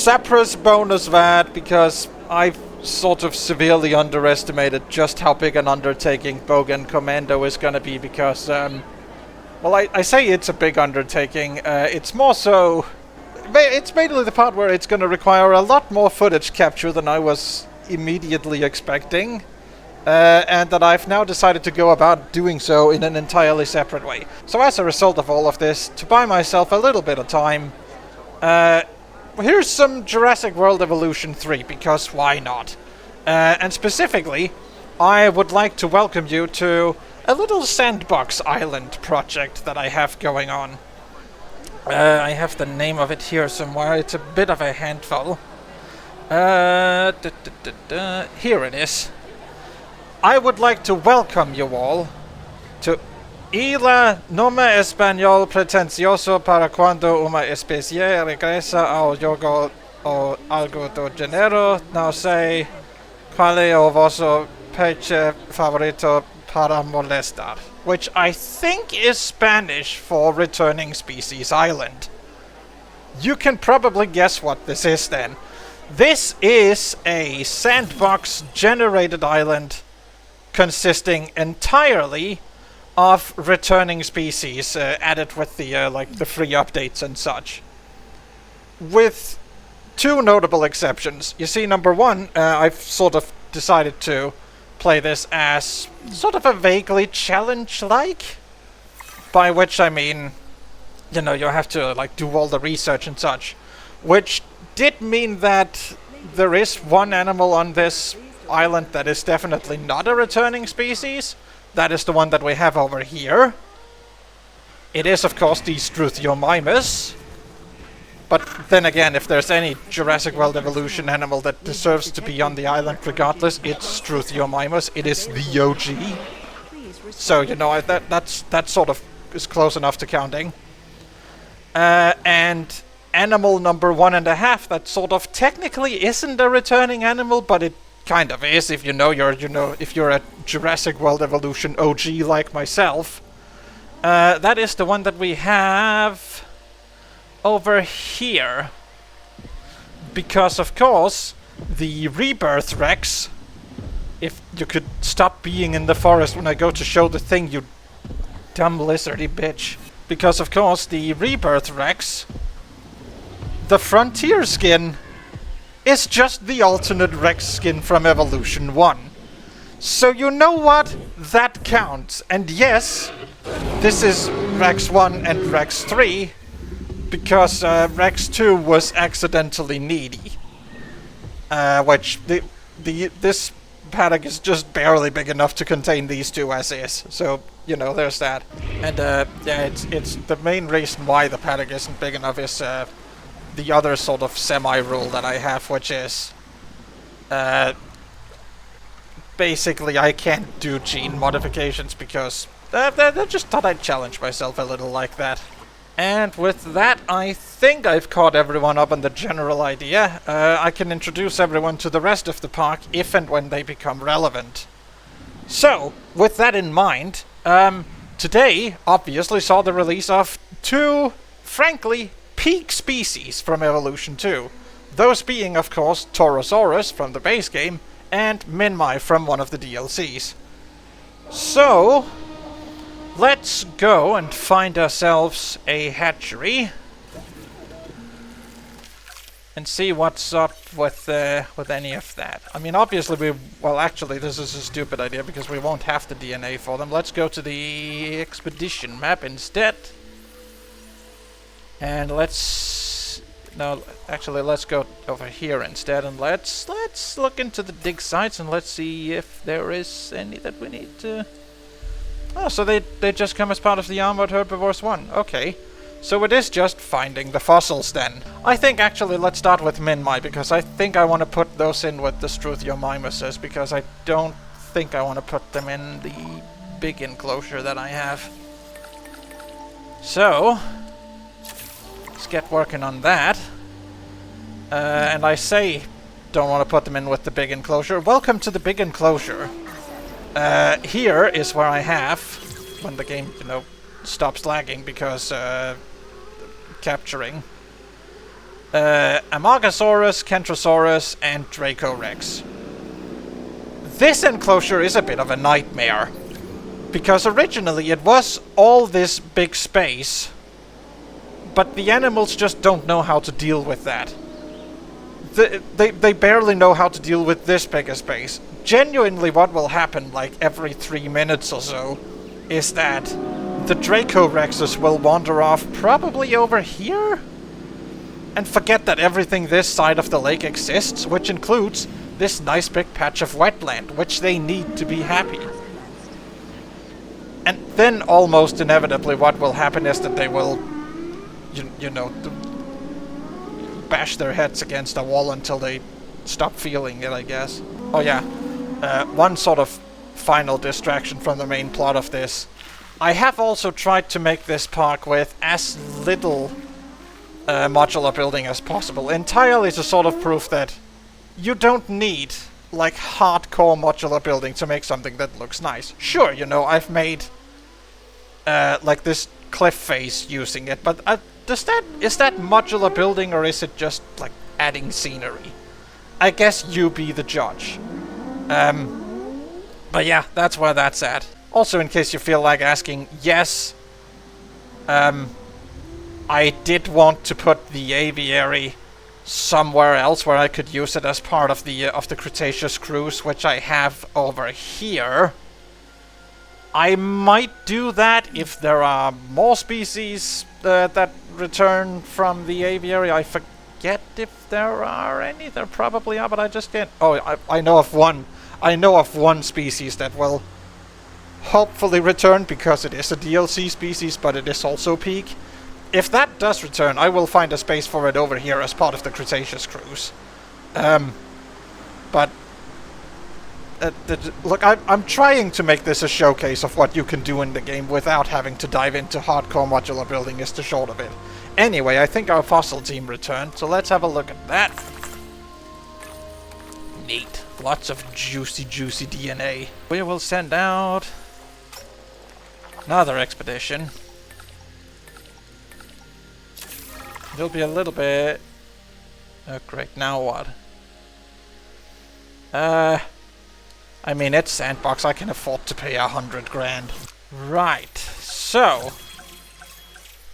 Saprus bonus VAT, because I've sort of severely underestimated just how big an undertaking Bogan Commando is going to be, because, well, I say it's a big undertaking. It's more so... It's mainly the part where it's going to require a lot more footage capture than I was immediately expecting. And that I've now decided to go about doing so in an entirely separate way. So as a result of all of this, to buy myself a little bit of time, here's some Jurassic World Evolution 3, because why not? And specifically, I would like to welcome you to a little sandbox island project that I have going on. I have the name of it here somewhere. It's a bit of a handful. Here it is. I would like to welcome you all to Isla Nome Español Pretencioso para cuando una especie regresa al juego o algo do género. No sé cuál es o vosso peixe favorito para molestar. Which I think is Spanish for Returning Species Island. You can probably guess what this is then. This is a sandbox generated island consisting entirely of returning species added with the like the free updates and such. With two notable exceptions. You see, number one, I've sort of decided to play this as sort of a vaguely challenge-like, by which I mean, you know, you have to like do all the research and such, which did mean that there is one animal on this island that is definitely not a returning species. That is the one that we have over here. It is, of course, the Struthiomimus. But then again, if there's any Jurassic World Evolution animal that deserves to be on the island regardless, it's Struthiomimus. It is the OG. So, you know, that sort of is close enough to counting. And animal number 1.5, that sort of technically isn't a returning animal, but it kind of is if if you're a Jurassic World Evolution OG like myself. That is the one that we have over here. Because of course, the Rebirth Rex, if you could stop being in the forest when I go to show the thing, you dumb lizardy bitch. Because of course, the Rebirth Rex, the Frontier skin, is just the alternate Rex skin from Evolution 1. So you know what? That counts. And yes, this is Rex 1 and Rex 3, because Rex 2 was accidentally needy. Which, this paddock is just barely big enough to contain these two as is. So, you know, there's that. And yeah, it's the main reason why the paddock isn't big enough is the other sort of semi-rule that I have, which is basically I can't do gene modifications because I just thought I'd challenge myself a little like that. And with that, I think I've caught everyone up on the general idea. I can introduce everyone to the rest of the park if and when they become relevant. So, with that in mind, today obviously saw the release of two, frankly, peak species from Evolution 2. Those being, of course, Torosaurus from the base game and Minmi from one of the DLCs. So, let's go and find ourselves a hatchery and see what's up with any of that. I mean, obviously well, actually, this is a stupid idea because we won't have the DNA for them. Let's go to the expedition map instead. And let's go over here instead, and let's look into the dig sites and let's see if there is any that we need to. Oh, so they just come as part of the Armored Herbivores 1. Okay. So it is just finding the fossils then. I think actually let's start with Minmi, because I think I want to put those in with the Struthiomimuses, because I don't think I want to put them in the big enclosure that I have. So, let's get working on that. And I say don't want to put them in with the big enclosure. Welcome to the big enclosure. Here is where I have, when the game, you know, stops lagging because capturing. Amargasaurus, Kentrosaurus, and Dracorex. This enclosure is a bit of a nightmare, because originally it was all this big space, but the animals just don't know how to deal with that. They barely know how to deal with this big a space. Genuinely what will happen, like every 3 minutes or so, is that the Dracorexes will wander off probably over here, and forget that everything this side of the lake exists, which includes this nice big patch of wetland, which they need to be happy. And then almost inevitably what will happen is that they will, you know, bash their heads against a wall until they stop feeling it, I guess. Oh yeah, one sort of final distraction from the main plot of this. I have also tried to make this park with as little modular building as possible, entirely to sort of prove that you don't need like hardcore modular building to make something that looks nice. Sure, you know, I've made like this cliff face using it, but is that modular building, or is it just like adding scenery? I guess you be the judge. But yeah, that's where that's at. Also, in case you feel like asking, yes, I did want to put the aviary somewhere else where I could use it as part of the Cretaceous cruise, which I have over here. I might do that if there are more species that return from the aviary. I forget if there are any. There probably are, but I just can't. Oh, I know of one. I know of one species that will hopefully return, because it is a DLC species, but it is also peak. If that does return, I will find a space for it over here as part of the Cretaceous cruise. But look, I'm trying to make this a showcase of what you can do in the game without having to dive into hardcore modular building, is the short of it. Anyway, I think our fossil team returned, so let's have a look at that. Neat. Lots of juicy DNA. We will send out another expedition. It'll be a little bit... Oh great, now what? I mean, it's Sandbox, I can afford to pay 100 grand. Right, so...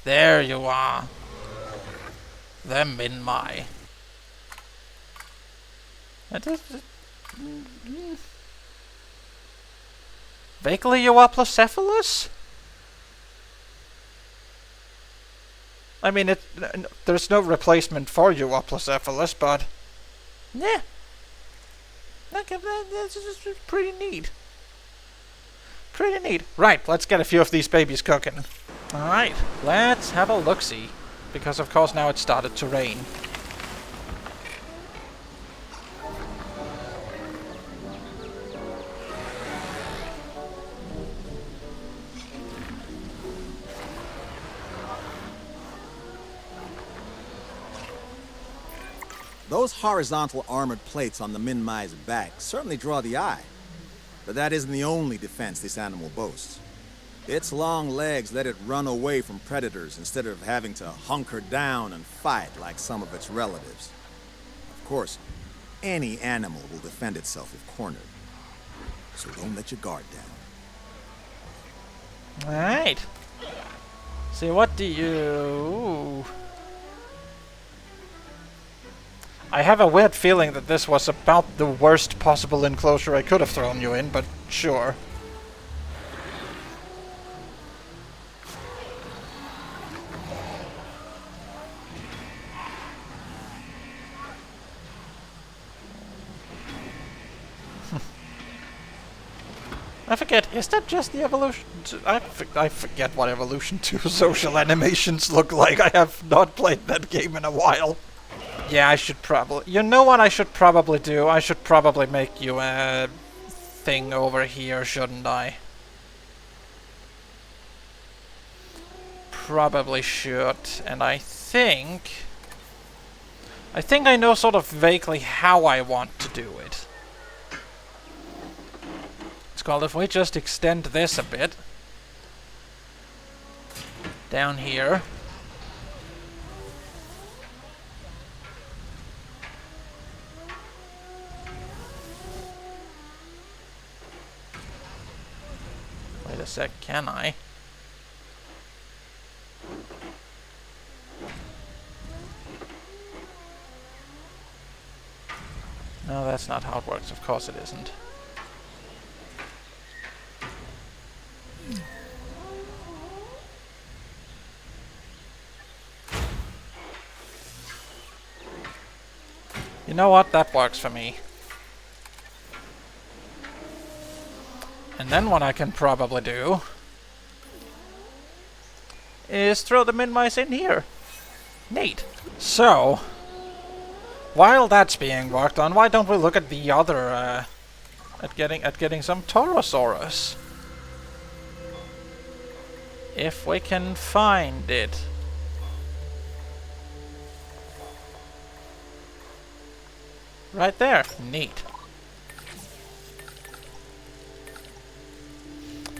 There you are. Them in my... Vaguely Euoplocephalus? I mean, there's no replacement for Euoplocephalus, but... Yeah. That's just pretty neat. Pretty neat. Right, let's get a few of these babies cooking. Alright, let's have a look-see. Because of course now it started to rain. Those horizontal armored plates on the Minmai's back certainly draw the eye. But that isn't the only defense this animal boasts. Its long legs let it run away from predators instead of having to hunker down and fight like some of its relatives. Of course, any animal will defend itself if cornered. So don't let your guard down. Alright. So what do you... I have a weird feeling that this was about the worst possible enclosure I could have thrown you in, but sure. I forget, is that just the Evolution? I forget what Evolution 2 social animations look like. I have not played that game in a while. Yeah, I should probably... You know what I should probably do? I should probably make you a thing over here, shouldn't I? Probably should. And I think I know sort of vaguely how I want to do it. It's called, if we just extend this a bit. Down here. a sec, can I? No, that's not how it works. Of course it isn't. You know what? That works for me. And then what I can probably do is throw the min-mice in here. Neat. So, while that's being worked on, why don't we look at the other, at getting some Taurosaurus? If we can find it. Right there. Neat.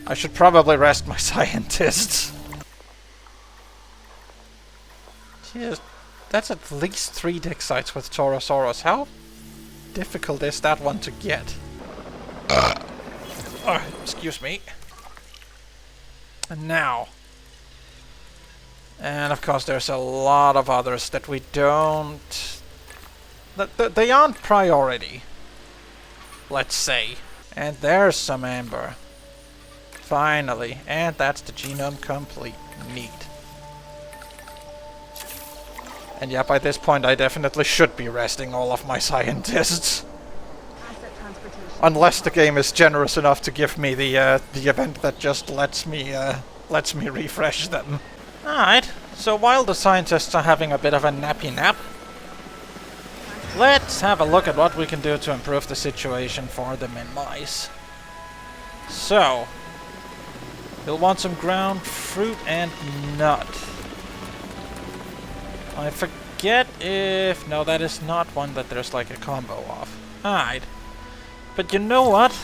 I should probably rest my scientists. Jeez, that's at least 3 dig sites with Taurosaurus. How difficult is that one to get? Excuse me. And now. And of course there's a lot of others that we don't... They aren't priority. Let's say. And there's some amber. Finally. And that's the genome complete. Neat. And yeah, by this point I definitely should be resting all of my scientists. Unless the game is generous enough to give me the event that just lets me refresh them. Alright, so while the scientists are having a bit of a nappy nap, let's have a look at what we can do to improve the situation for the min-mice. So, you'll want some ground fruit and nut. I forget if... No, that is not one that there's like a combo of. Alright. But you know what?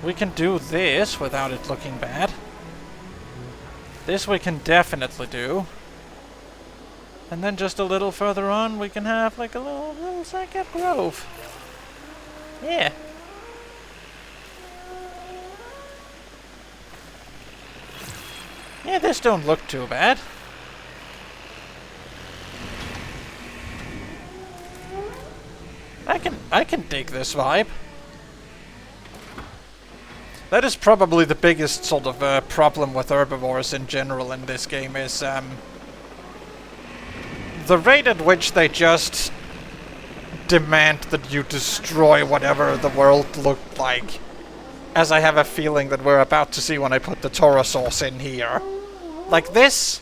We can do this without it looking bad. This we can definitely do. And then just a little further on, we can have like a little second grove. Yeah. Yeah, this don't look too bad. I can dig this vibe. That is probably the biggest sort of problem with herbivores in general in this game is the rate at which they just demand that you destroy whatever the world looked like. As I have a feeling that we're about to see when I put the Taurosaurus in here. Like this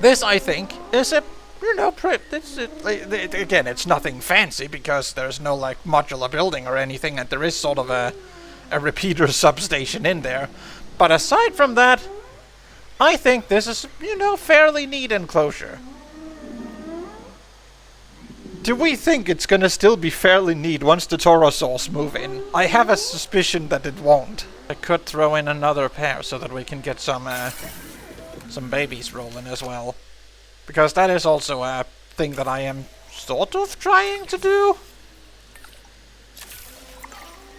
I think is a, you know, again, it's nothing fancy because there's no like modular building or anything, and there is sort of a repeater substation in there. But aside from that, I think this is, you know, fairly neat enclosure. Do we think it's gonna still be fairly neat once the Taurosaurs move in? I have a suspicion that it won't. I could throw in another pair so that we can get some babies rolling as well. Because that is also a thing that I am sort of trying to do.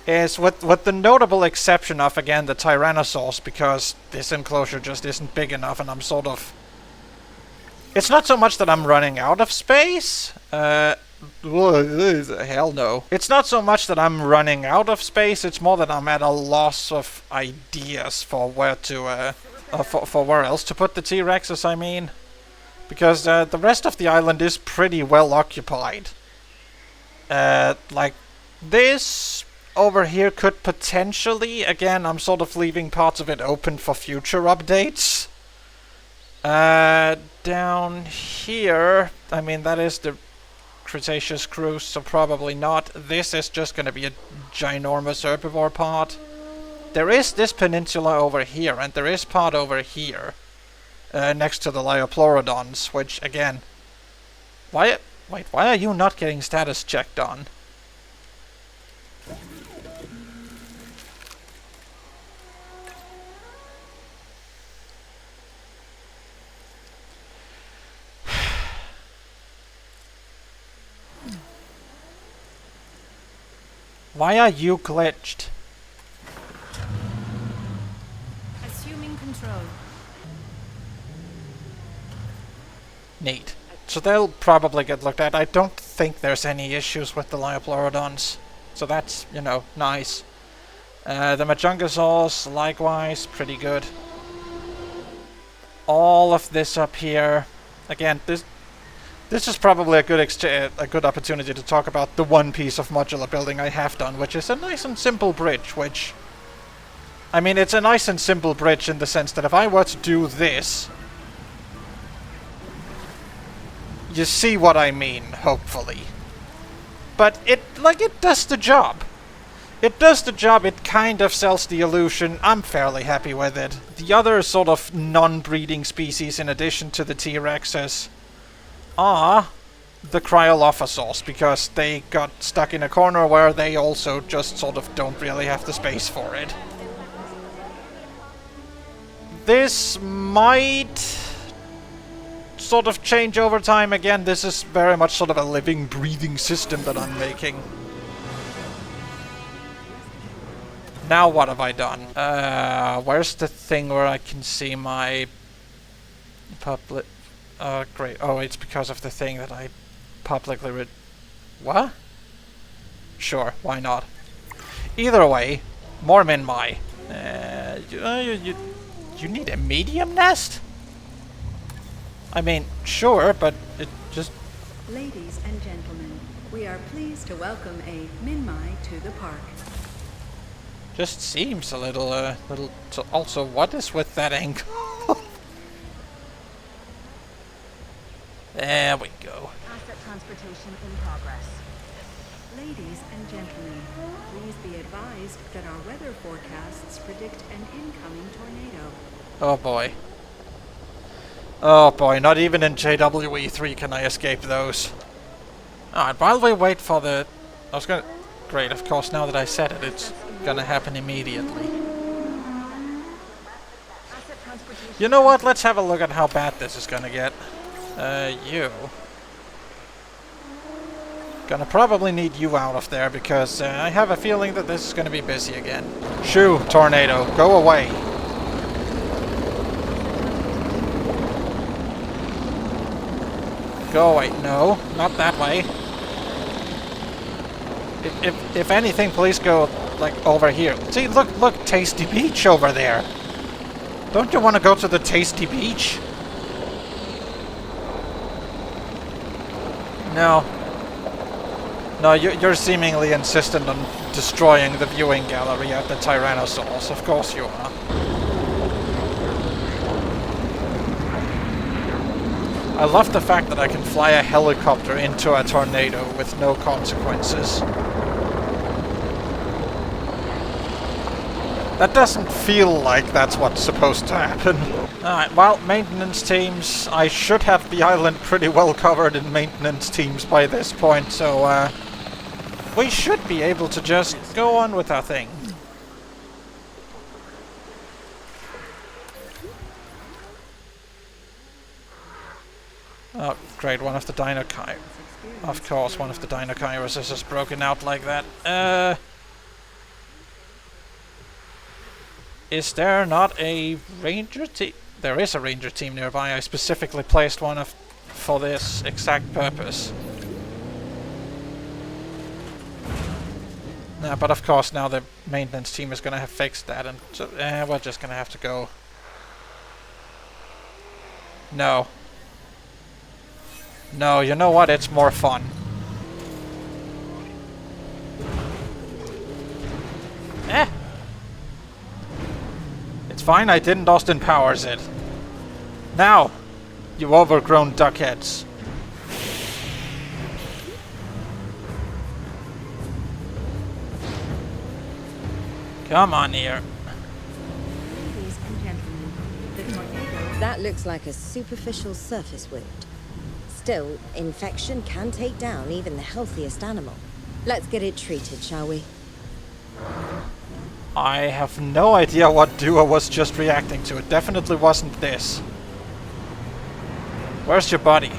Is with the notable exception of, again, the Tyrannosaurs, because this enclosure just isn't big enough and I'm sort of... It's not so much that I'm running out of space. Hell no. It's not so much that I'm running out of space, it's more that I'm at a loss of ideas for where to, for where else to put the T-Rexes, I mean. Because the rest of the island is pretty well occupied. Like, this over here could potentially, again, I'm sort of leaving parts of it open for future updates. Down here, I mean, that is the Cretaceous cruise, so probably not. This is just going to be a ginormous herbivore part. There is this peninsula over here, and there is part over here. Next to the Liopleurodons, which, again... Wait, why are you not getting status checked on? Why are you glitched? Neat. So they'll probably get looked at. I don't think there's any issues with the Liopleurodons. So that's, you know, nice. The Majungasaurs, likewise, pretty good. All of this up here. Again, this is probably a good opportunity to talk about the one piece of modular building I have done, which is a nice and simple bridge, which... I mean, it's a nice and simple bridge in the sense that if I were to do this... You see what I mean, hopefully. But it does the job. It does the job, it kind of sells the illusion. I'm fairly happy with it. The other sort of non-breeding species in addition to the T-Rexes are the Cryolophosaurs, because they got stuck in a corner where they also just sort of don't really have the space for it. This might sort of change over time. Again, this is very much sort of a living, breathing system that I'm making. Now what have I done? Where's the thing where I can see my public... Oh, great. Oh, it's because of the thing that I publicly What? Sure, why not? Either way, more Minmai. You need a medium nest? I mean, sure, but it just... Ladies and gentlemen, we are pleased to welcome a Minmai to the park. Just seems a little, So also, what is with that ankle? There we go. Asset transportation in progress. Ladies and gentlemen, please be advised that our weather forecasts predict an incoming tornado. Oh boy. Oh boy, not even in JWE3 can I escape those. Alright, while we wait for the... I was gonna... Great, of course, now that I said it, it's gonna happen immediately. You know what? Let's have a look at how bad this is gonna get. You. Gonna probably need you out of there, because I have a feeling that this is gonna be busy again. Shoo, tornado, go away. Go away. No, not that way. If anything, please go, like, over here. See, look, Tasty Beach over there. Don't you want to go to the Tasty Beach? No. No, you're seemingly insistent on destroying the viewing gallery at the Tyrannosaurus. Of course you are. I love the fact that I can fly a helicopter into a tornado with no consequences. That doesn't feel like that's what's supposed to happen. Alright, well, maintenance teams. I should have the island pretty well covered in maintenance teams by this point, so we should be able to just go on with our thing. Oh, great, one of the Dinochires. Of course, one of the Dinochires is just broken out like that. Is there not a ranger team? There is a ranger team nearby. I specifically placed one for this exact purpose. Nah, but of course now the maintenance team is gonna have fixed that, and so, we're just gonna have to go. No. No, you know what? It's more fun. It's fine, I didn't Austin Powers it. Now, you overgrown duckheads. Come on here. Ladies and gentlemen, the tornado... That looks like a superficial surface wound. Still, infection can take down even the healthiest animal. Let's get it treated, shall we? I have no idea what Dua was just reacting to. It definitely wasn't this. Where's your buddy?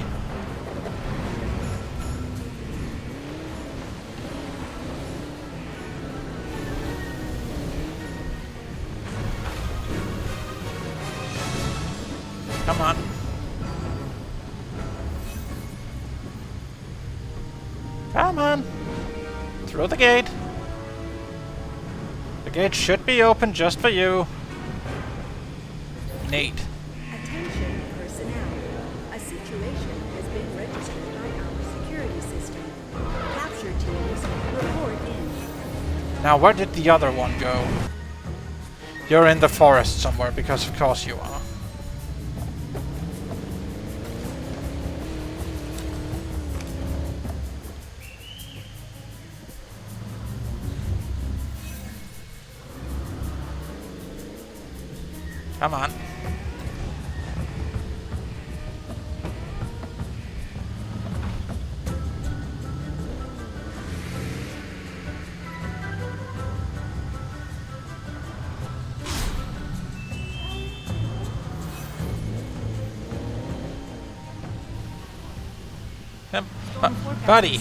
Come on. Come on. Through the gate. The gate should be open just for you. Neat. Attention personnel. A situation has been registered by our security system. Capture teams report in. Now, where did the other one go? You're in the forest somewhere, because of course you are. Come on. Buddy.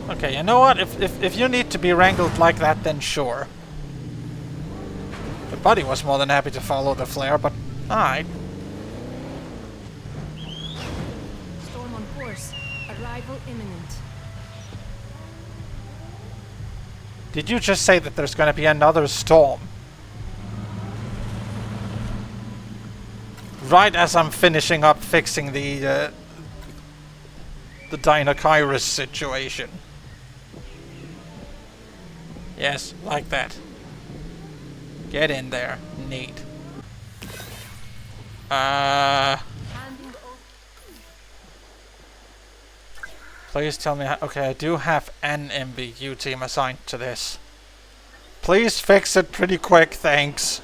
Okay, you know what? If you need to be wrangled like that, then sure. The buddy was more than happy to follow the flare, but alright. Storm on course. Arrival imminent. Did you just say that there's gonna be another storm? Right as I'm finishing up fixing the Dinokairos situation. Yes, like that. Get in there. Neat. Please tell me how... Okay, I do have an MVU team assigned to this. Please fix it pretty quick, thanks.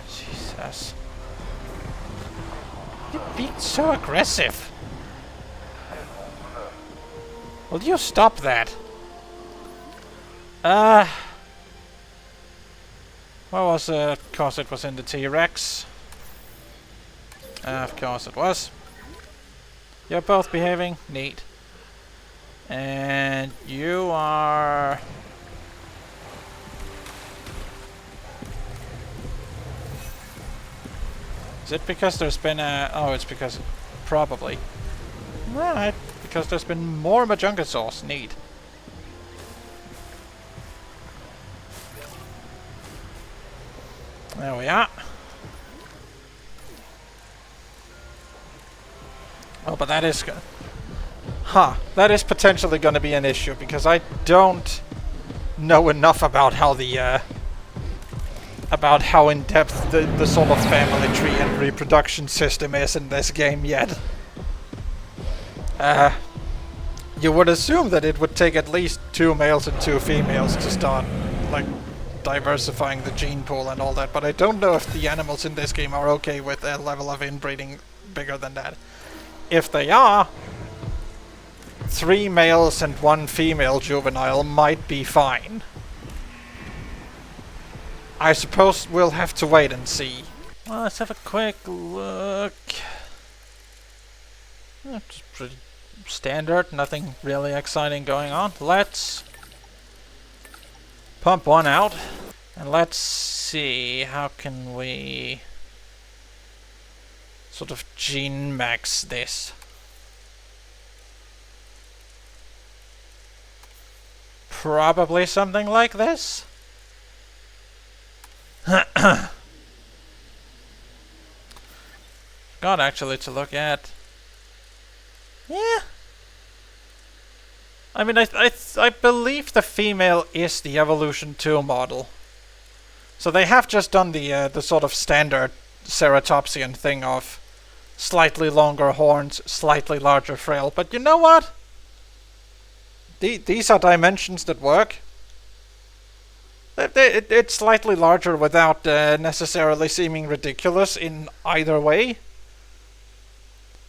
Jesus. You're being so aggressive. Will you stop that? What was it? Of course it was in the T-Rex. Of course it was. You're both behaving. Neat. And you are... Is it because there's been a... Oh, it's because... Probably. Right. Because there's been more Majungasaurs. Neat. There we are. Oh, but that is... that is potentially going to be an issue, because I don't know enough about how the... about how in-depth the sort of family tree and reproduction system is in this game yet. You would assume that it would take at least 2 males and 2 females to start, like, diversifying the gene pool and all that, but I don't know if the animals in this game are okay with a level of inbreeding bigger than that. If they are, 3 males and 1 female juvenile might be fine. I suppose we'll have to wait and see. Well, let's have a quick look. It's pretty standard, nothing really exciting going on. Let's pump one out. And let's see, how can we sort of gene max this? Probably something like this. Got actually to look at. Yeah. I mean, I believe the female is the Evolution 2 model. So they have just done the sort of standard ceratopsian thing of slightly longer horns, slightly larger frill. But you know what? These are dimensions that work. It's slightly larger without necessarily seeming ridiculous in either way.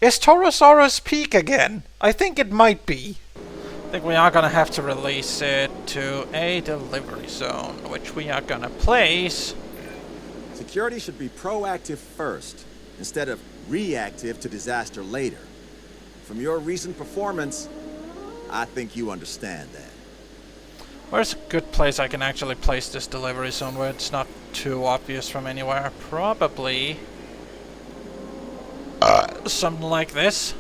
Is Torosaurus peak again? I think it might be. I think we are gonna have to release it to a delivery zone, which we are gonna place. Security should be proactive first, instead of reactive to disaster later. From your recent performance, I think you understand that. Where's a good place I can actually place this delivery zone where it's not too obvious from anywhere? Probably something like this.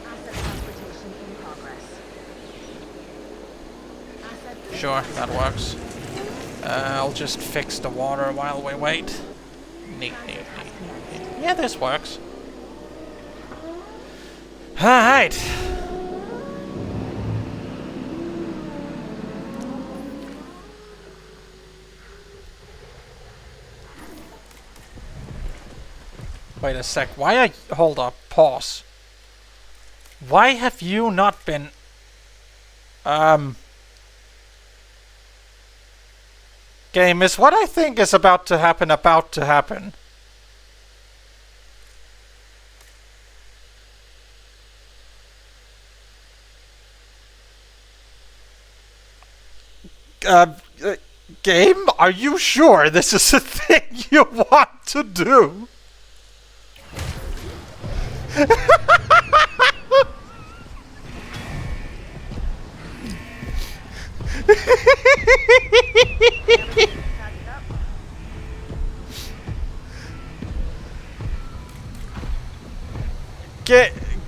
Asset transportation in progress. Asset Sure, that works. I'll just fix the water while we wait. Neat. Yeah, this works. Alright. Wait a sec, why are... Hold up, pause. Why have you not been... Game, is what I think is about to happen? Game, are you sure this is a thing you want to do?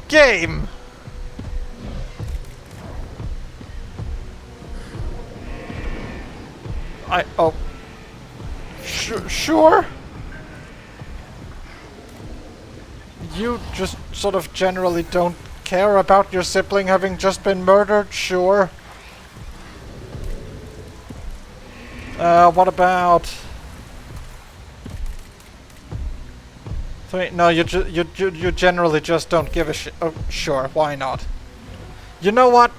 Game. Sure. You just sort of generally don't care about your sibling having just been murdered, sure. What about... No, you generally just don't give a shit. Oh, sure, why not? You know what?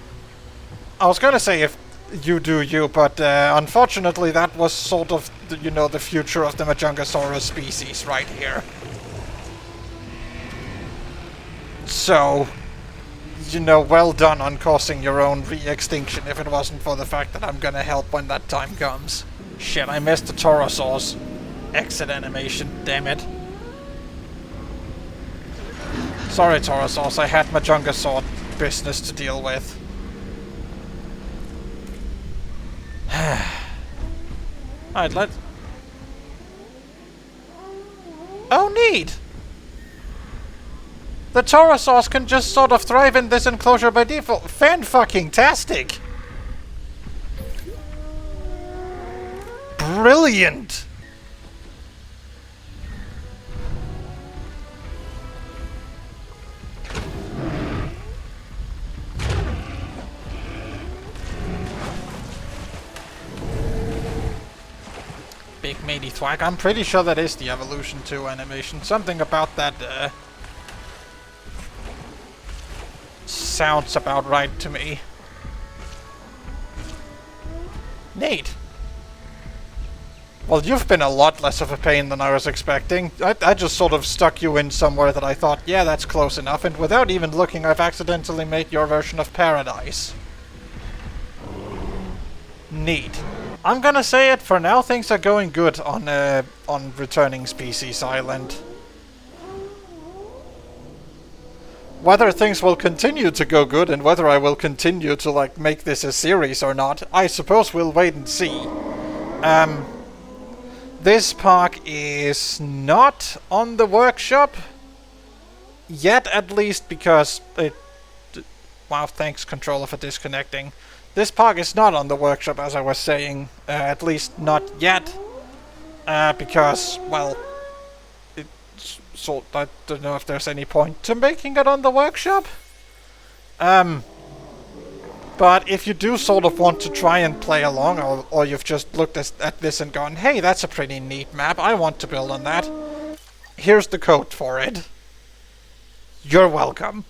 I was gonna say if you do you, but unfortunately that was sort of, the future of the Majungasaurus species right here. So, well done on causing your own re-extinction if it wasn't for the fact that I'm gonna help when that time comes. Shit, I missed the Taurosaur's exit animation, damn it. Sorry, Taurosaurus, I had Majungasaur business to deal with. Alright, let's... Oh, neat! The Taurosaurs can just sort of thrive in this enclosure by default. Fan-fucking-tastic! Brilliant! Big meaty thwack. I'm pretty sure that is the Evolution 2 animation. Something about that, sounds about right to me. Neat. Well, you've been a lot less of a pain than I was expecting. I just sort of stuck you in somewhere that I thought, yeah, that's close enough, and without even looking, I've accidentally made your version of paradise. Neat. I'm gonna say it, for now things are going good on Returning Species Island. Whether things will continue to go good and whether I will continue to, like, make this a series or not, I suppose we'll wait and see. This park is not on the workshop yet, at least, because it... Wow, thanks, controller, for disconnecting. This park is not on the workshop, as I was saying, at least not yet, because, well, so I don't know if there's any point to making it on the workshop. But if you do sort of want to try and play along, or you've just looked at this and gone, hey, that's a pretty neat map, I want to build on that, here's the code for it. You're welcome.